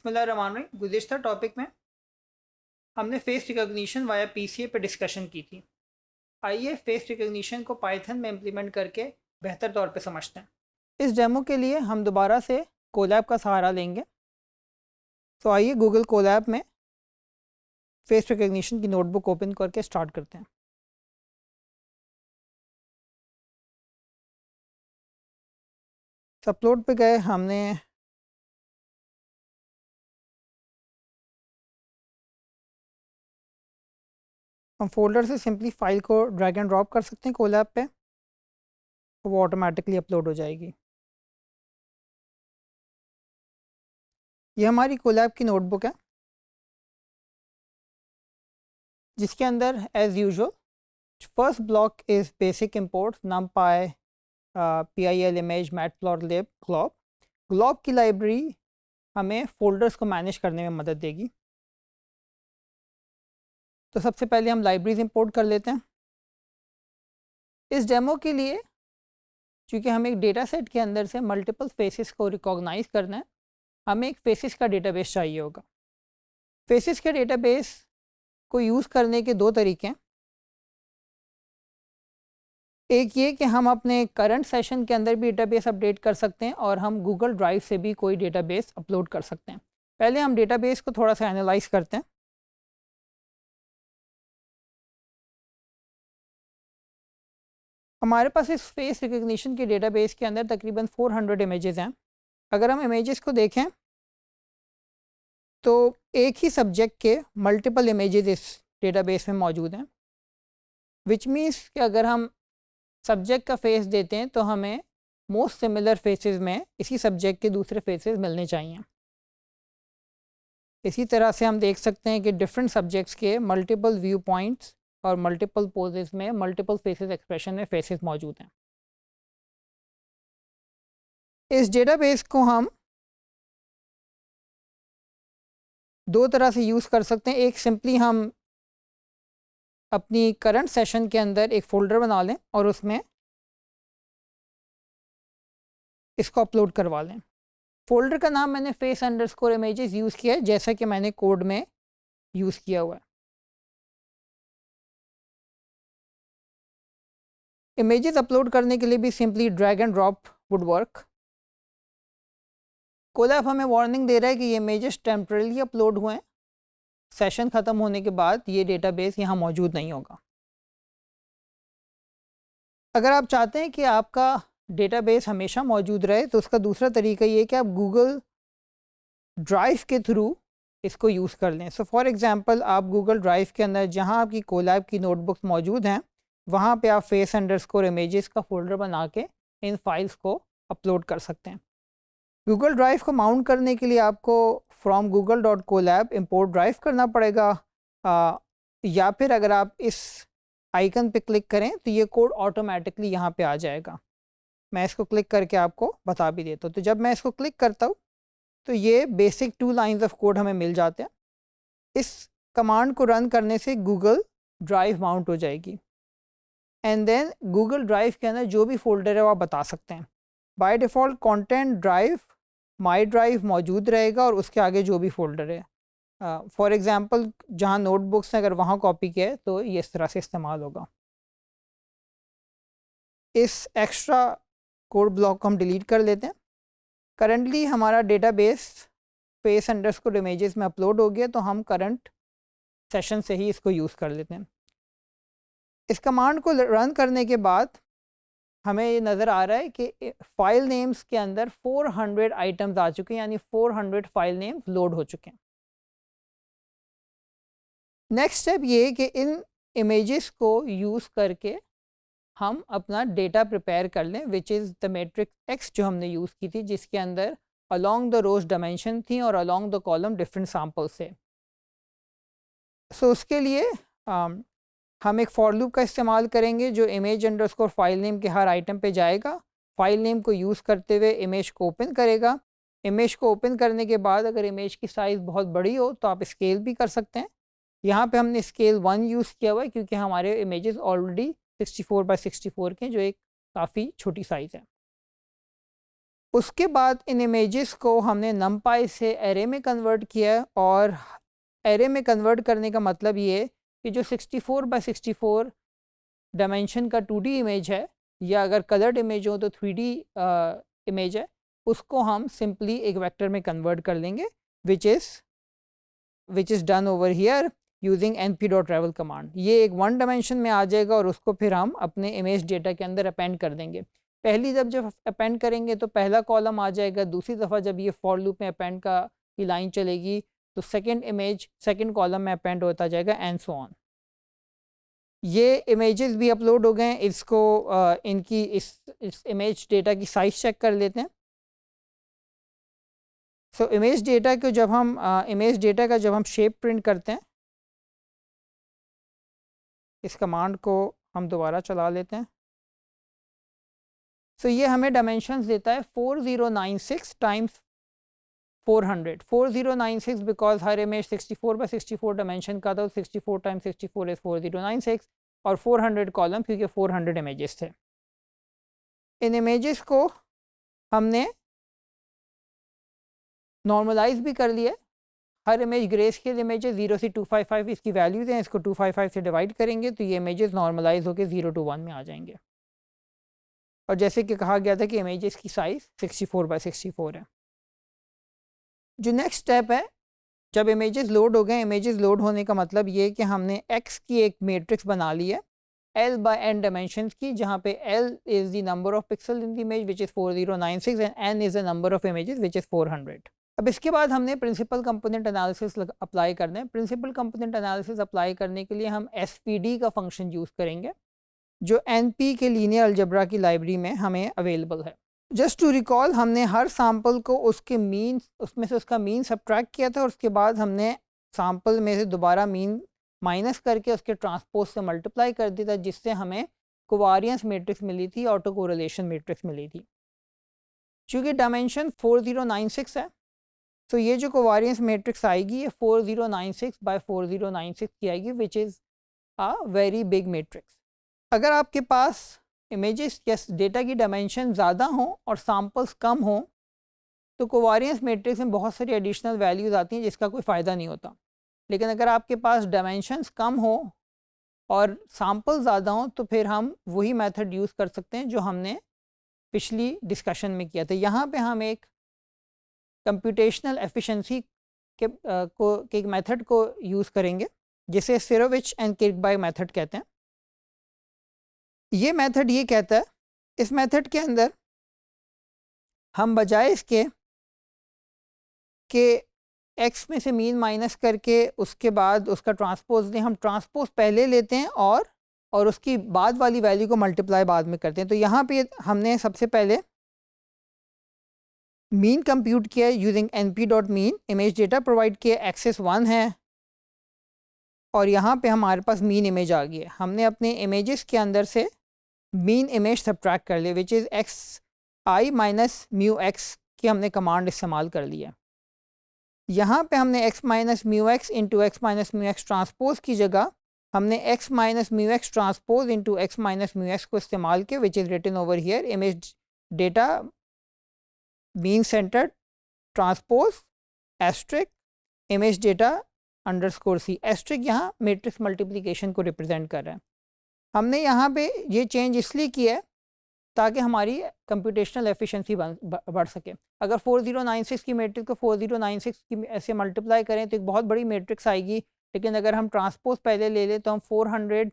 बिस्मिल्लाहिर्रहमानिर्रहीम। गुज़िश्ता टॉपिक में हमने फेस रिकॉग्निशन वाया पीसीए पे डिस्कशन की थी। आइए फेस रिकॉग्निशन को पाइथन में इम्प्लीमेंट करके बेहतर तौर पे समझते हैं। इस डेमो के लिए हम दोबारा से कोलैब का सहारा लेंगे। तो आइए गूगल कोलैब में फेस रिकॉग्निशन की नोटबुक ओपन करके स्टार्ट करते हैं। अपलोड पे गए, हमने हम फोल्डर से सिंपली फ़ाइल को ड्रैग एंड ड्रॉप कर सकते हैं कोलैब पे, वो ऑटोमेटिकली अपलोड हो जाएगी। ये हमारी कोलैब की नोटबुक है जिसके अंदर as usual first block is basic import numpy, pil image, matplotlib, glob। glob की लाइब्रेरी हमें फोल्डर्स को मैनेज करने में मदद देगी। तो सबसे पहले हम लाइब्रेरीज इंपोर्ट कर लेते हैं। इस डेमो के लिए चूँकि हमें एक डेटा सेट के अंदर से मल्टीपल फेसेस को रिकॉग्नाइज करना है, हमें एक फेसेस का डेटाबेस चाहिए होगा। फेसेस के डेटाबेस को यूज़ करने के दो तरीके हैं। एक ये कि हम अपने करंट सेशन के अंदर भी डेटाबेस अपडेट कर सकते हैं और हम गूगल ड्राइव से भी कोई डेटाबेस अपलोड कर सकते हैं। पहले हम डेटाबेस को थोड़ा सा एनालाइज करते हैं। हमारे पास इस फेस रिकग्निशन के डेटाबेस के अंदर तकरीबन 400 इमेजेस हैं। अगर हम इमेजेस को देखें तो एक ही सब्जेक्ट के मल्टीपल इमेजेस इस डेटाबेस में मौजूद हैं, विच मीन्स कि अगर हम सब्जेक्ट का फेस देते हैं तो हमें मोस्ट सिमिलर फेसेस में इसी सब्जेक्ट के दूसरे फेसेस मिलने चाहिए। इसी तरह से हम देख सकते हैं कि डिफरेंट सब्जेक्ट्स के मल्टीपल व्यू पॉइंट्स और मल्टीपल पोजेस में मल्टीपल फेसेस एक्सप्रेशन में फेसेस मौजूद हैं। इस डेटाबेस को हम दो तरह से यूज़ कर सकते हैं। एक सिंपली हम अपनी करंट सेशन के अंदर एक फ़ोल्डर बना लें और उसमें इसको अपलोड करवा लें। फ़ोल्डर का नाम मैंने फेस अंडरस्कोर इमेजेस यूज़ किया है, जैसा कि मैंने कोड में यूज़ किया हुआ है। इमेजेस अपलोड करने के लिए भी simply drag and drop would work. Colab हमें वार्निंग दे रहा है कि ये इमेजेस टेम्परेली अपलोड हुए हैं, सेशन ख़त्म होने के बाद ये डेटाबेस यहाँ मौजूद नहीं होगा। अगर आप चाहते हैं कि आपका डेटाबेस हमेशा मौजूद रहे तो उसका दूसरा तरीका ये है कि आप गूगल ड्राइव के थ्रू इसको यूज़ कर लें। सो फॉर एग्ज़ाम्पल आप गूगल ड्राइव के अंदर जहाँ आपकी कोलैब की नोटबुक्स मौजूद हैं वहाँ पे आप फेस अंडरस्कोर इमेजेस का फ़ोल्डर बना के इन फाइल्स को अपलोड कर सकते हैं। गूगल ड्राइव को माउंट करने के लिए आपको फ्रॉम google.colab import ड्राइव करना पड़ेगा, या फिर अगर आप इस आइकन पे क्लिक करें तो ये कोड ऑटोमेटिकली यहाँ पे आ जाएगा। मैं इसको क्लिक करके आपको बता भी देता हूँ। तो जब मैं इसको क्लिक करता हूँ तो ये बेसिक 2 लाइन्स ऑफ कोड हमें मिल जाते हैं। इस कमांड को रन करने से गूगल ड्राइव माउंट हो जाएगी एंड देन गूगल ड्राइव के अंदर जो भी फोल्डर है वो आप बता सकते हैं। By default content drive my drive मौजूद रहेगा और उसके आगे जो भी फोल्डर है, फॉर एग्ज़ाम्पल जहाँ नोटबुक्स हैं अगर वहाँ कॉपी किया है तो ये इस तरह से इस्तेमाल होगा। इस एक्स्ट्रा कोड ब्लॉक को हम डिलीट कर लेते हैं। करंटली हमारा डेटाबेस फेस अंडरस्कोर इमेजेस में अपलोड हो गया, तो हम करंट सेशन से ही इसको यूज़ कर लेते हैं। इस कमांड को रन करने के बाद हमें ये नज़र आ रहा है कि फ़ाइल नेम्स के अंदर 400 आइटम्स आ चुके हैं, यानी 400 फाइल नेम्स लोड हो चुके हैं। नेक्स्ट स्टेप ये है कि इन इमेजेस को यूज़ करके हम अपना डेटा प्रिपेयर कर लें, which is the matrix x जो हमने यूज़ की थी, जिसके अंदर अलॉन्ग द रोज डायमेंशन थी और along the column different samples थे। सो उसके लिए हम एक फॉर लूप का इस्तेमाल करेंगे जो इमेज अंडरस्कोर फाइल नेम के हर आइटम पे जाएगा, फाइल नेम को यूज़ करते हुए इमेज को ओपन करेगा। इमेज को ओपन करने के बाद अगर इमेज की साइज़ बहुत बड़ी हो तो आप स्केल भी कर सकते हैं। यहाँ पे हमने स्केल 1 यूज़ किया हुआ है क्योंकि हमारे इमेजेस ऑलरेडी 64 बाय 64 के, जो एक काफ़ी छोटी साइज़ है। उसके बाद इन इमेजेस को हमने numpy से एरे में कन्वर्ट किया, और एरे में कन्वर्ट करने का मतलब ये है कि जो 64 बाय 64 डायमेंशन का 2D इमेज है, या अगर कलर्ड इमेज हो तो 3D इमेज है, उसको हम सिंपली एक वेक्टर में कन्वर्ट कर लेंगे, which is done over here using np.travel command. ये एक 1 डायमेंशन में आ जाएगा और उसको फिर हम अपने इमेज डेटा के अंदर अपेंड कर देंगे। पहली जब अपेंड करेंगे तो पहला कॉलम आ जाएगा, दूसरी दफ़ा जब ये फॉर लूप में अपेंड का की लाइन चलेगी तो सेकंड कॉलम में अपेंड होता जाएगा, एंड सो ऑन। ये इमेजेस भी अपलोड हो गए हैं। इसको इनकी इस इमेज डेटा की साइज़ चेक कर लेते हैं। सो इमेज डेटा को जब हम इमेज डेटा का जब हम शेप प्रिंट करते हैं, इस कमांड को हम दोबारा चला लेते हैं। सो ये हमें डायमेंशंस देता है 4096 टाइम्स 400। 4096 बिकॉज हर इमेज 64 बाय 64 डायमेंशन का था, 64 टाइम्स 64 इज 4096, और 400 कॉलम क्योंकि 400 इमेजेस थे। इन इमेजेस को हमने नॉर्मलाइज भी कर लिया। हर इमेज ग्रे स्केल इमेज है, 0 से 255 इसकी वैल्यूज़ हैं, इसको 255 से डिवाइड करेंगे तो ये इमेजेस नॉर्मलाइज होकर 0 to 1 में आ जाएंगे। और जैसे कि कहा गया था कि इमेजेस की साइज़ 64 बाय 64 है। जो नेक्स्ट स्टेप है, जब इमेजेस लोड हो गए, इमेजेस लोड होने का मतलब ये है कि हमने x की एक मैट्रिक्स बना ली है l by n डायमेंशंस की, जहाँ पे l is the number of pixel in the image which is 4096 and n is the number of images which is 400। अब इसके बाद हमने प्रिंसिपल कंपोनेंट एनालिसिस अप्लाई करना है। प्रिंसिपल कंपोनेंट एनालिसिस अप्लाई करने के लिए हम एसपीडी का फंक्शन यूज़ करेंगे, जो एनपी के लीनियर अलजेब्रा की लाइब्रेरी में हमें अवेलेबल है। जस्ट टू रिकॉल, हमने हर सैम्पल को उसमें से उसका मीन सब्ट्रैक्ट किया था, और उसके बाद हमने सैम्पल में से दोबारा मीन माइनस करके उसके ट्रांसपोज से मल्टीप्लाई कर दिया था, जिससे हमें कोवारियंस मैट्रिक्स मिली थी, ऑटो कोरिलेशन मैट्रिक्स मिली थी। चूँकि डायमेंशन 4096 है, तो ये जो कोवारियंस मैट्रिक्स आएगी ये 4096 बाय 4096 की आएगी, विच is a very big matrix. अगर आपके पास इमेजेस या डेटा की डायमेंशन ज़्यादा हों और सैम्पल्स कम हों तो कोवारियंस मैट्रिक्स में बहुत सारी एडिशनल वैल्यूज़ आती हैं जिसका कोई फ़ायदा नहीं होता। लेकिन अगर आपके पास डायमेंशंस कम हो और सैम्पल ज़्यादा हों तो फिर हम वही मेथड यूज़ कर सकते हैं जो हमने पिछली डिस्कशन में किया था। यहाँ पे हम एक कंप्यूटेशनल एफिशिएंसी के एक मेथड को यूज़ करेंगे जिसे सिरोविच एंड किर्कबाई मेथड कहते हैं। ये मेथड ये कहता है, इस मेथड के अंदर हम बजाय इसके कि x में से मीन माइनस करके उसके बाद उसका ट्रांसपोज दें, हम ट्रांसपोज पहले लेते हैं और उसकी बाद वाली वैल्यू को मल्टीप्लाई बाद में करते हैं। तो यहाँ पे हमने सबसे पहले मीन कंप्यूट किया using np.mean, image data provide किया, एक्सेस 1 है और यहाँ पे हमारे पास मीन इमेज आ गई है। हमने अपने इमेजेस के अंदर से मीन इमेज सब्ट्रैक्ट कर लिया, which is xi minus mu x की हमने कमांड इस्तेमाल कर लिया। यहाँ पे हमने x minus mu x into x minus mu x transpose की जगह हमने x minus mu x transpose into x minus mu x को इस्तेमाल किया, which is written over here, image data mean center transpose asterisk image data underscore c. Asterisk यहाँ matrix multiplication को represent कर रहा है। हमने यहाँ पे ये चेंज इसलिए किया है ताकि हमारी कंप्यूटेशनल एफिशिएंसी बढ़ सके। अगर 4096 की मैट्रिक्स को 4096 की ऐसे मल्टीप्लाई करें तो एक बहुत बड़ी मैट्रिक्स आएगी, लेकिन अगर हम ट्रांसपोज पहले ले लें तो हम 400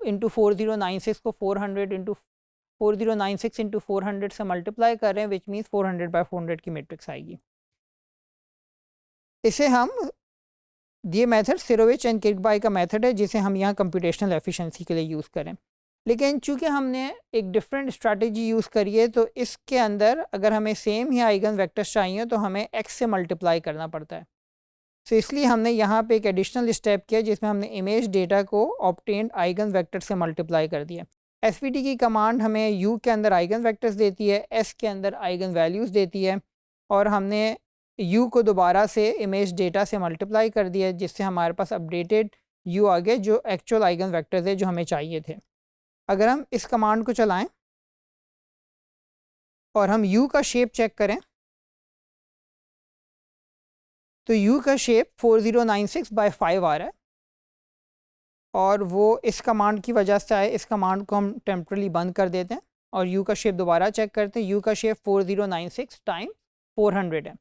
इंटू 4096 को 400 इंटू 4096 इंटू 400 से मल्टीप्लाई कर रहे हैं, विच मीन्स 400 बाय 400 की मैट्रिक्स आएगी। इसे हम ये मेथड सिरोविच एंड किर्कबाई का मेथड है जिसे हम यहाँ कंप्यूटेशनल एफिशिएंसी के लिए यूज़ करें। लेकिन चूँकि हमने एक डिफरेंट स्ट्रैटेजी यूज़ करी है तो इसके अंदर अगर हमें सेम ही आइगन वेक्टर्स चाहिए तो हमें x से मल्टीप्लाई करना पड़ता है। तो इसलिए हमने यहाँ पे एक एडिशनल स्टेप किया जिसमें हमने इमेज डेटा को ऑब्टेन्ड आइगन वेक्टर से मल्टीप्लाई कर दिया। एसवीटी की कमांड हमें u के अंदर आइगन वेक्टर्स देती है, s के अंदर आइगन वैल्यूज़ देती है, और हमने u को दोबारा से इमेज डेटा से मल्टीप्लाई कर दिया जिससे हमारे पास अपडेटेड u आ गए जो एक्चुअल आइगन वेक्टर्स है जो हमें चाहिए थे। अगर हम इस कमांड को चलाएं और हम यू का शेप चेक करें तो यू का शेप 4096/5 आ रहा है, और वो इस कमांड की वजह से आए। इस कमांड को हम टेम्परली बंद कर देते हैं और यू का शेप दोबारा चेक करते हैं। यू का शेप 4096 टाइम 400 है,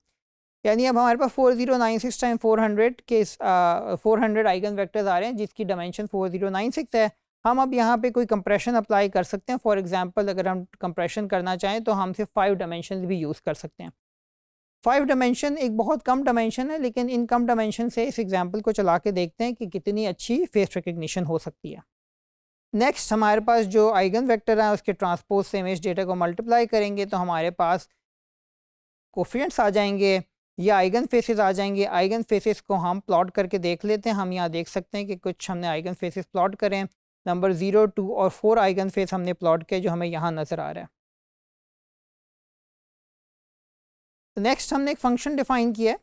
यानी अब हमारे पास 4096 टाइम 400 के 400 आइगन वेक्टर्स आ रहे हैं जिसकी डायमेंशन 4096 है। हम अब यहाँ पे कोई कंप्रेशन अप्लाई कर सकते हैं। फॉर एग्जांपल अगर हम कंप्रेशन करना चाहें तो हम सिर्फ 5 डायमेंशन भी यूज़ कर सकते हैं। 5 डायमेंशन एक बहुत कम डायमेंशन है, लेकिन इन कम डायमेंशन से इस एग्जांपल को चला के देखते हैं कि कितनी अच्छी फेस रिकग्निशन हो सकती है। नेक्स्ट हमारे पास जो आइगन वेक्टर है उसके ट्रांसपोज से इमेज डेटा को मल्टीप्लाई करेंगे तो हमारे पास कोफिशिएंट्स आ जाएंगे या आइगन फेसेस आ जाएंगे। आइगन फेसेस को हम प्लॉट करके देख लेते हैं। हम यहाँ देख सकते हैं कि कुछ हमने आइगन फेसेस प्लॉट करें। नंबर 0, 2 और 4 आइगन फेस हमने प्लॉट किया जो हमें यहाँ नज़र आ रहा है। नेक्स्ट हमने एक फंक्शन डिफाइन किया है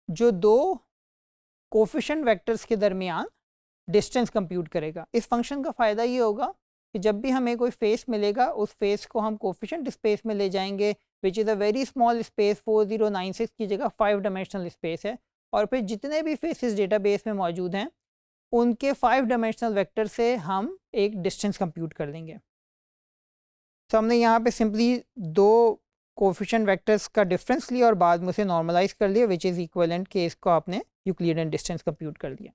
जो दो कोफिशिएंट वेक्टर्स के दरमियान डिस्टेंस कंप्यूट करेगा। इस फंक्शन का फ़ायदा ये होगा कि जब भी हमें कोई फेस मिलेगा उस फेस को हम कोफिशिएंट स्पेस में ले जाएंगे, विच is a very small space. 4096 की जगह 5 डायमेंशनल स्पेस है, और फिर जितने भी फेसेस डेटाबेस में मौजूद हैं उनके 5 डायमेंशनल वेक्टर से हम एक डिस्टेंस कंप्यूट कर लेंगे। तो हमने यहाँ पे सिंपली दो कोफिशिएंट वेक्टर्स का डिफरेंस लिया और बाद में उसे नॉर्मलाइज कर लिया, विच इज़ इक्वलेंट के इसको आपने यूक्लिडियन डिस्टेंस कंप्यूट कर लिया।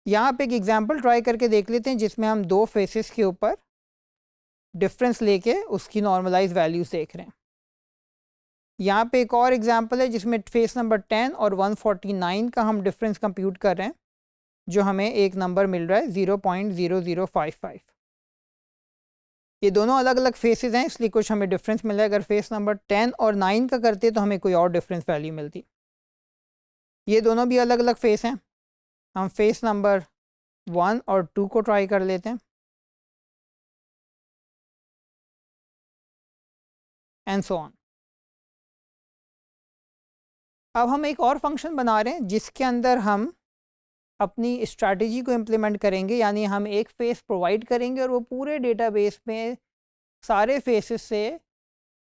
यहाँ पे एक एग्जांपल ट्राई करके देख लेते हैं जिसमें हम दो फेसेस के ऊपर डिफरेंस लेके उसकी नॉर्मलाइज वैल्यूज देख रहे हैं। यहाँ पे एक और एग्जांपल है जिसमें फेस नंबर 10 और 149 का हम डिफरेंस कंप्यूट कर रहे हैं, जो हमें एक नंबर मिल रहा है 0.0055। ये दोनों अलग अलग फेसेस हैं इसलिए कुछ हमें डिफरेंस मिला है। अगर फेस नंबर 10 और 9 का करते तो हमें कोई और डिफरेंस वैल्यू मिलती। ये दोनों भी अलग अलग फेस हैं। हम फेस नंबर 1 और 2 को ट्राई कर लेते हैं एंड सो ऑन। अब हम एक और फंक्शन बना रहे हैं जिसके अंदर हम अपनी स्ट्रैटेजी को इम्प्लीमेंट करेंगे, यानी हम एक फेस प्रोवाइड करेंगे और वो पूरे डेटाबेस में सारे फेसेस से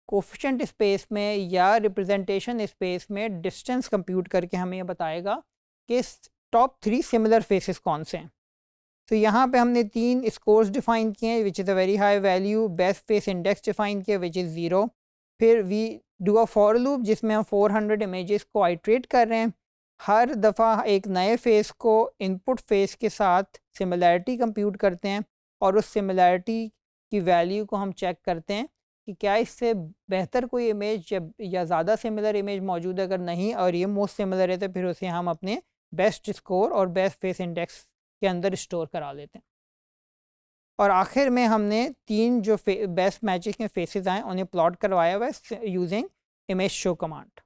कोफिशिएंट स्पेस में या रिप्रेजेंटेशन स्पेस में डिस्टेंस कंप्यूट करके हमें ये बताएगा कि टॉप 3 सिमिलर फेसेस कौन से हैं। तो यहाँ पे हमने 3 स्कोर्स डिफाइन किए हैं, which is a very high value. Best face index define किया विच इज़ 0। फिर we do a for loop जिसमें हम 400 इमेजेस को आइट्रेट कर रहे हैं। हर दफ़ा एक नए फेस को इनपुट फेस के साथ सिमिलैरिटी कंप्यूट करते हैं और उस सिमिलैरिटी की वैल्यू को हम चेक करते हैं कि क्या इससे बेहतर कोई इमेज या ज़्यादा सिमिलर इमेज मौजूद है। अगर नहीं और ये मोस्ट सिमिलर है तो फिर उसे हम अपने बेस्ट स्कोर और बेस्ट फेस इंडेक्स के अंदर स्टोर करा लेते हैं। और आखिर में हमने 3 जो बेस्ट मैचेस के फेसेस आए उन्हें प्लॉट करवाया हुआ है यूजिंग इमेज शो कमांड।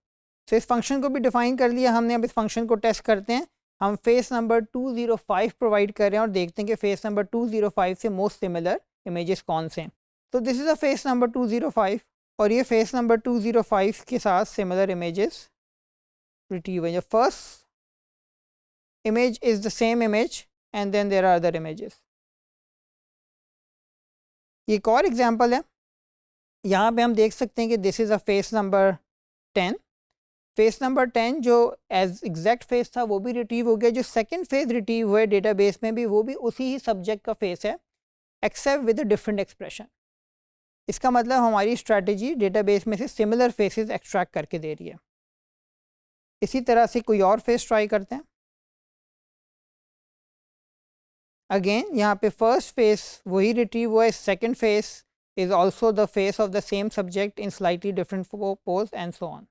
तो इस फंक्शन को भी डिफाइन कर लिया हमने। अब इस फंक्शन को टेस्ट करते हैं। हम फेस नंबर 205 प्रोवाइड कर रहे हैं और देखते हैं कि फेस नंबर 205 से मोस्ट सिमिलर इमेजेस कौन से हैं। तो this is a face number 205 और ये फेस नंबर 205 के साथ सिमिलर इमेजेस रिट्रीव हैं। First image is the same image and then there are other images. ये एक और एग्जांपल है। यहाँ पे हम देख सकते हैं कि this is a face number 10। Face number 10 जो एज एग्जैक्ट फेस था वो भी रिट्रीव हो गया। जो सेकंड फेस रिट्रीव हुआ है डेटाबेस में भी वो भी उसी ही सब्जेक्ट का फेस है except with a different expression. इसका मतलब हमारी स्ट्रैटेजी डेटाबेस में से सिमिलर फेसेस एक्सट्रैक्ट करके दे रही है। इसी तरह से कोई और फेस ट्राई करते हैं। अगेन यहाँ पे फर्स्ट फेस वही रिट्रीव हुआ है। Second face is also the face of the same subject in slightly different pose and so on.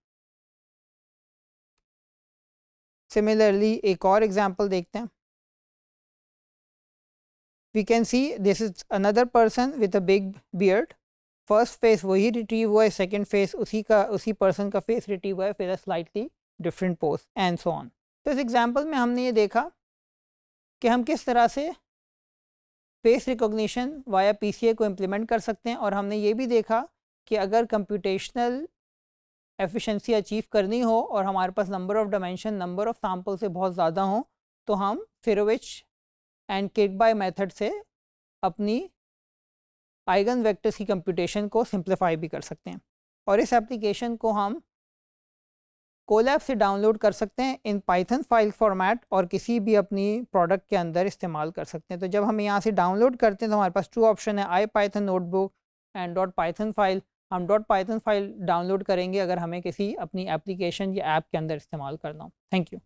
Similarly एक और एग्जांपल देखते हैं। We can see this is another person with a big beard. First face वही retrieve हुआ है, second face उसी person का face retrieve हुआ है फिर slightly different pose and so on. तो इस एग्जांपल में हमने ये देखा कि हम किस तरह से फेस रिकॉग्निशन वाया पीसीए को इम्प्लीमेंट कर सकते हैं। और हमने ये भी देखा कि अगर कंप्यूटेशनल एफिशिएंसी अचीव करनी हो और हमारे पास number of dimension number of sample से बहुत ज़्यादा हो तो हम फिरोविच एंड किरकबाय मेथड से अपनी आइगन वेक्टर्स की कंप्यूटेशन को सिंप्लीफाई भी कर सकते हैं। और इस एप्लीकेशन को हम कोलैब से डाउनलोड कर सकते हैं इन पाइथन फाइल फॉर्मेट और किसी भी अपनी प्रोडक्ट के अंदर इस्तेमाल कर सकते हैं। तो जब हम यहाँ से डाउनलोड करते हैं तो हमारे पास 2 ऑप्शन है, I Python notebook and dot Python file. हम डॉट पाइथन फाइल डाउनलोड करेंगे अगर हमें किसी अपनी एप्लीकेशन या ऐप के अंदर इस्तेमाल करना हो। Thank you.